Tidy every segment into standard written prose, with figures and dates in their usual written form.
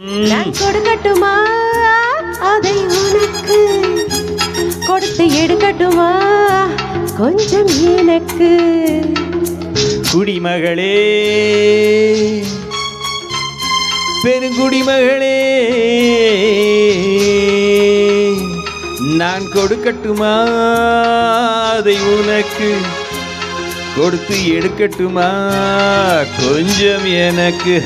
நான் கொடுக்கட்டுமா அதை உனக்கு, கொடுத்து எடுக்கட்டுமா கொஞ்சம் எனக்கு. குடிமகளே பெருங்குடிமகளே, நான் கொடுக்கட்டுமா அதை உனக்கு, கொடுத்து எடுக்கட்டுமா கொஞ்சம் எனக்கு.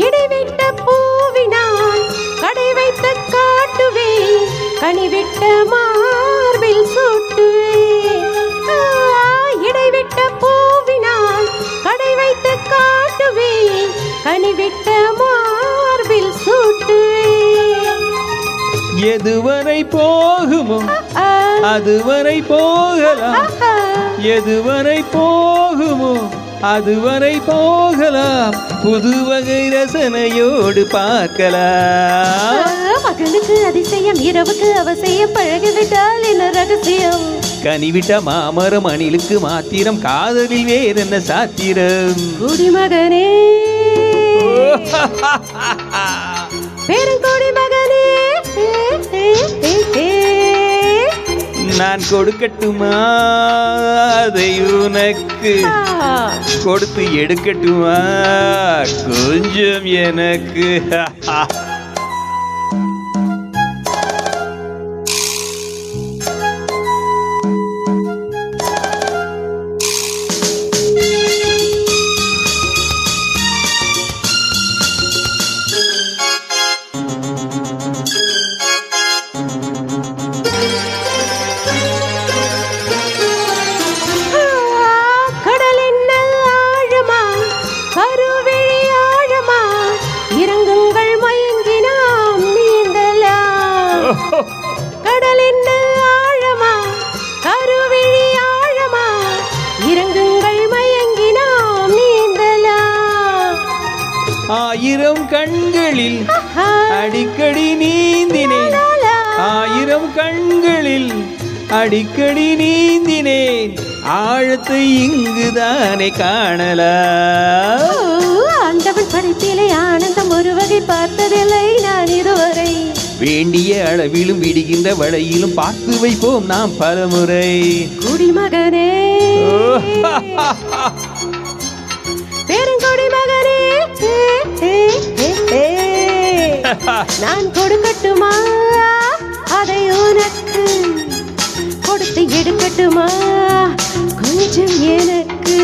இடைவிட்ட பூவினால் கடை வைத்து காட்டுவேன், கனிவிட்ட மார்பில் சூட்டுவேன். இடைவிட்ட பூவினால் கடை வைத்து காட்டுவேன், கனிவிட்ட மார்பில் சூட்டுவேன். எதுவரை போகுமோ அதுவரை போகலாம், எதுவரை போகுமோ அதுவரை போகலாம், புது வகை ரசனையோடு பார்க்கலாம். மகனுக்கு அதிசயம் இரவுக்கு அவசியம், பழகிவிட்டால் என்ன ரகசியம். கனிவிட்ட மாமரம் அணிலுக்கு மாத்திரம், காதலில் வேறென்ன சாத்திரம். குடிமகனே பெருங்குடிமகனே, நான் கொடுக்கட்டுமா அதை உனக்கு, கொடுத்து எடுக்கட்டுமா கொஞ்சம் எனக்கு. கடலின் ஆழமா கருவிழி ஆழமா, இறங்குங்கள் மயங்கினாம் நீந்தலாம். ஆயிரம் கண்களில் அடிக்கடி நீந்தினேன், ஆயிரம் கண்களில் அடிக்கடி நீந்தினேன், ஆழத்தை இங்குதானே காணலாம். ஆண்டவன் படைப்பிலே ஆனந்தம் ஒரு வகை பார்த்ததில்லை நான் இதுவரை. வேண்டிய அளவிலும் விடுகின்ற வளையிலும் பார்த்து வைப்போம் நாம் பலமுறை. குடிமகனே பெருங்குடிமகனே, நான் கொடுக்கட்டுமா அதை உனக்கு, கொடுத்து எடுக்கட்டுமா கொஞ்சம் எனக்கு.